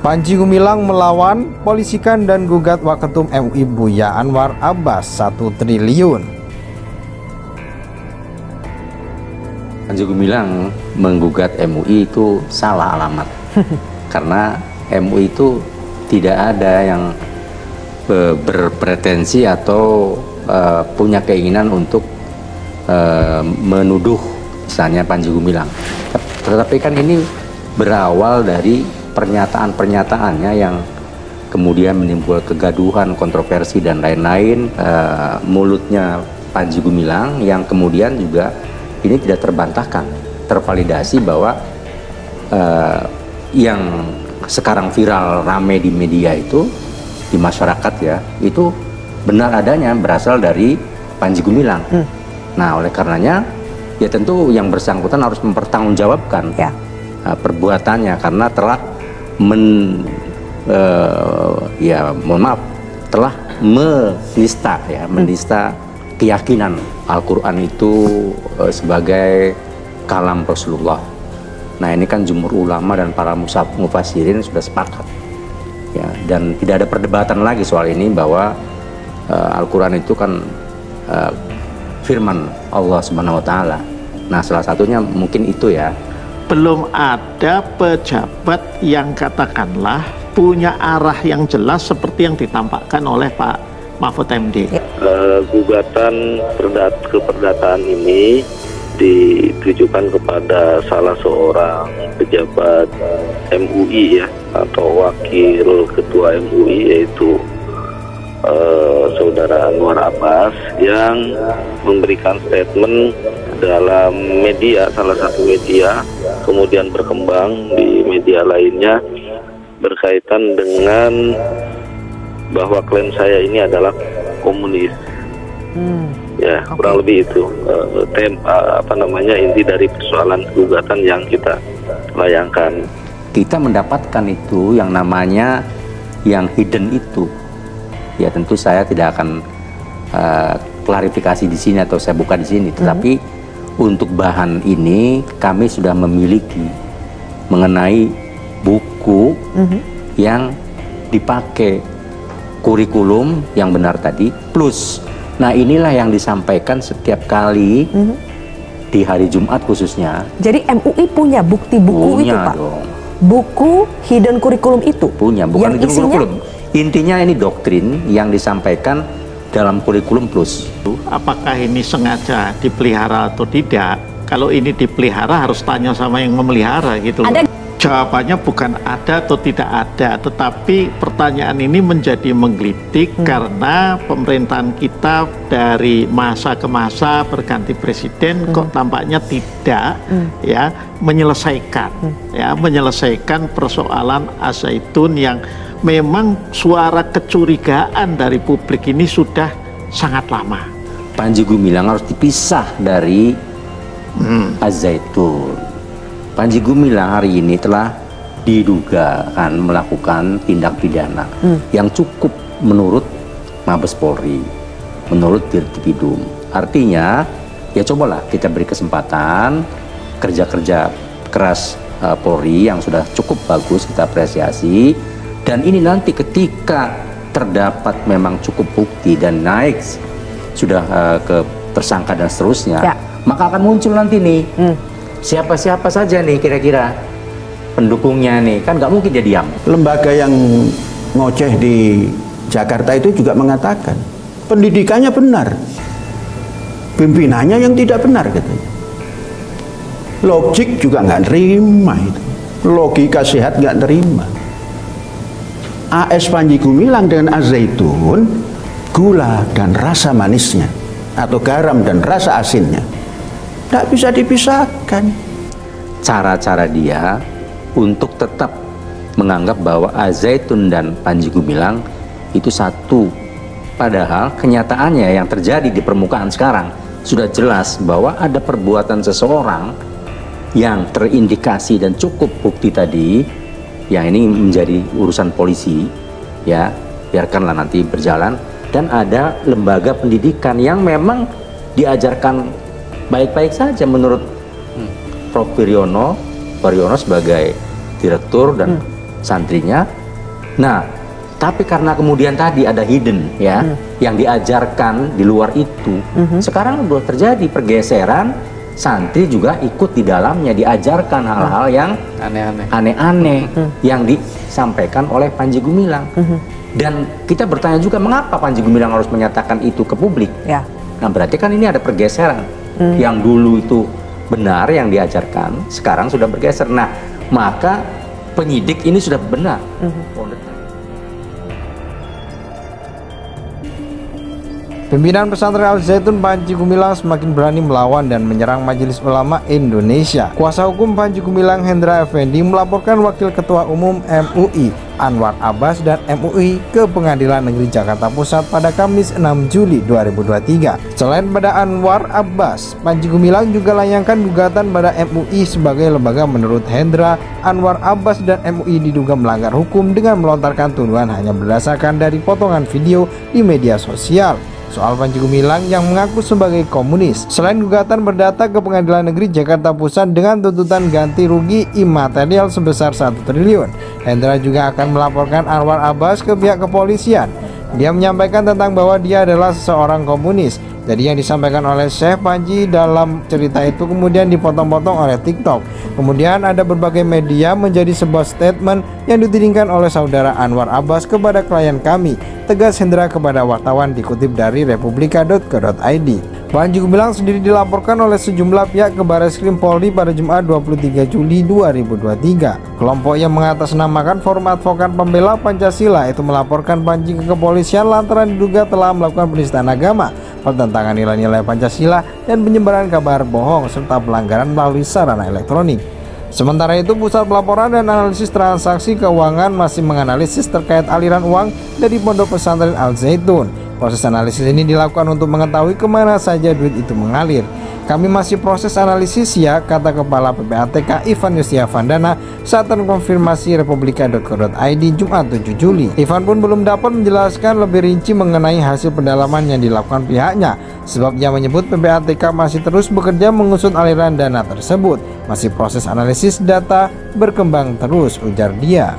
Panji Gumilang melawan polisikan dan gugat Waketum MUI Buya Anwar Abbas 1 triliun. Panji Gumilang menggugat MUI itu salah alamat. Karena MUI itu tidak ada yang berpretensi atau punya keinginan untuk menuduh misalnya Panji Gumilang. Tetapi kan ini berawal dari pernyataan-pernyataannya yang kemudian menimbulkan kegaduhan, kontroversi dan lain-lain. Mulutnya Panji Gumilang yang kemudian juga ini tidak terbantahkan, tervalidasi bahwa yang sekarang viral rame di media itu, di masyarakat ya, itu benar adanya berasal dari Panji Gumilang. Nah, oleh karenanya ya tentu yang bersangkutan harus mempertanggungjawabkan perbuatannya karena telah telah menista keyakinan Al-Quran itu sebagai kalam Rasulullah. Nah, ini kan jumhur ulama dan para mufassirin sudah sepakat ya, dan tidak ada perdebatan lagi soal ini bahwa Al-Quran itu kan firman Allah Subhanahu wa taala. Nah, salah satunya mungkin itu ya. Belum ada pejabat yang katakanlah punya arah yang jelas seperti yang ditampakkan oleh Pak Mahfud MD. Gugatan keperdataan ini ditujukan kepada salah seorang pejabat MUI ya, atau wakil ketua MUI, yaitu Saudara Anwar Abbas, yang memberikan statement dalam media, salah satu media, kemudian berkembang di media lainnya berkaitan dengan bahwa klaim saya ini adalah komunis. Ya, kurang lebih itu inti dari persoalan gugatan yang kita layangkan. Kita mendapatkan itu yang namanya yang hidden itu. Ya, tentu saya tidak akan klarifikasi di sini atau saya buka di sini, tetapi untuk bahan ini kami sudah memiliki mengenai buku yang dipakai, kurikulum yang benar tadi, plus nah inilah yang disampaikan setiap kali di hari Jumat khususnya. Jadi MUI punya bukti buku itu, Pak? Dong. Buku hidden kurikulum itu? Punya, bukan hidden isinya? kurikulum. Intinya ini doktrin yang disampaikan dalam kurikulum plus. Apakah ini sengaja dipelihara atau tidak? Kalau ini dipelihara harus tanya sama yang memelihara gitu loh. Jawabannya bukan ada atau tidak ada, tetapi pertanyaan ini menjadi menggelitik karena pemerintahan kita dari masa ke masa berganti presiden kok tampaknya tidak menyelesaikan persoalan Al-Zaitun yang memang suara kecurigaan dari publik ini sudah sangat lama. Panji Gumilang harus dipisah dari Al-Zaitun. Panji Gumilang hari ini telah diduga akan melakukan tindak pidana yang cukup menurut Mabes Polri, menurut Dirtipidum. Artinya, ya cobalah kita beri kesempatan kerja-kerja keras Polri yang sudah cukup bagus kita apresiasi. Dan ini nanti ketika terdapat memang cukup bukti dan naik sudah ke tersangka dan seterusnya, maka akan muncul nanti nih siapa-siapa saja nih kira-kira pendukungnya nih, kan nggak mungkin dia diam. Lembaga yang ngoceh di Jakarta itu juga mengatakan pendidikannya benar, pimpinannya yang tidak benar katanya. Logik juga nggak terima itu, logika sehat nggak terima. AS Panji Gumilang dengan Al-Zaitun, gula dan rasa manisnya atau garam dan rasa asinnya tidak bisa dipisahkan. Cara-cara dia untuk tetap menganggap bahwa Al-Zaitun dan Panji Gumilang itu satu, padahal kenyataannya yang terjadi di permukaan sekarang sudah jelas bahwa ada perbuatan seseorang yang terindikasi dan cukup bukti tadi. Yang ini menjadi urusan polisi, ya biarkanlah nanti berjalan. Dan ada lembaga pendidikan yang memang diajarkan baik-baik saja menurut Prof. Waryono sebagai direktur dan santrinya. Nah, tapi karena kemudian tadi ada hidden ya, yang diajarkan di luar itu, sekarang udah terjadi pergeseran, santri juga ikut di dalamnya, diajarkan hal-hal yang aneh-aneh yang disampaikan oleh Panji Gumilang. Dan kita bertanya juga, mengapa Panji Gumilang harus menyatakan itu ke publik? Ya. Nah, berarti kan ini ada pergeseran. Yang dulu itu benar yang diajarkan, sekarang sudah bergeser. Nah, maka penyidik ini sudah benar. Pimpinan pesantren Al Zaitun Panji Gumilang semakin berani melawan dan menyerang Majelis Ulama Indonesia. Kuasa hukum Panji Gumilang Hendra Effendi melaporkan Wakil Ketua Umum MUI Anwar Abbas dan MUI ke Pengadilan Negeri Jakarta Pusat pada Kamis 6 Juli 2023. Selain pada Anwar Abbas, Panji Gumilang juga layangkan gugatan pada MUI sebagai lembaga. Menurut Hendra, Anwar Abbas dan MUI diduga melanggar hukum dengan melontarkan tuduhan hanya berdasarkan dari potongan video di media sosial soal Panji Gumilang yang mengaku sebagai komunis. Selain gugatan berdata ke Pengadilan Negeri Jakarta Pusat dengan tuntutan ganti rugi imaterial sebesar 1 triliun, Hendra juga akan melaporkan Anwar Abbas ke pihak kepolisian. Dia menyampaikan tentang bahwa dia adalah seorang komunis. Jadi yang disampaikan oleh Syekh Panji dalam cerita itu kemudian dipotong-potong oleh TikTok. Kemudian ada berbagai media menjadi sebuah statement yang ditudingkan oleh saudara Anwar Abbas kepada klien kami, tegas Hendra kepada wartawan, dikutip dari republika.co.id. Panji Gumilang sendiri dilaporkan oleh sejumlah pihak ke Barreskrim Polri pada Jumat 23 Juli 2023. Kelompok yang mengatasnamakan Forum Advokat Pembela Pancasila itu melaporkan Panji ke kepolisian lantaran diduga telah melakukan penistaan agama, pertentangan nilai-nilai Pancasila, dan penyebaran kabar bohong serta pelanggaran melalui sarana elektronik. Sementara itu, Pusat Pelaporan dan Analisis Transaksi Keuangan masih menganalisis terkait aliran uang dari Pondok Pesantren Al Zaitun. Proses analisis ini dilakukan untuk mengetahui kemana saja duit itu mengalir. Kami masih proses analisis ya, kata Kepala PPATK Ivan Yustiavandana saat terkonfirmasi republika.co.id Jumat 7 Juli. Ivan pun belum dapat menjelaskan lebih rinci mengenai hasil pendalaman yang dilakukan pihaknya, sebab ia menyebut PPATK masih terus bekerja mengusut aliran dana tersebut. Masih proses analisis data, berkembang terus, ujar dia.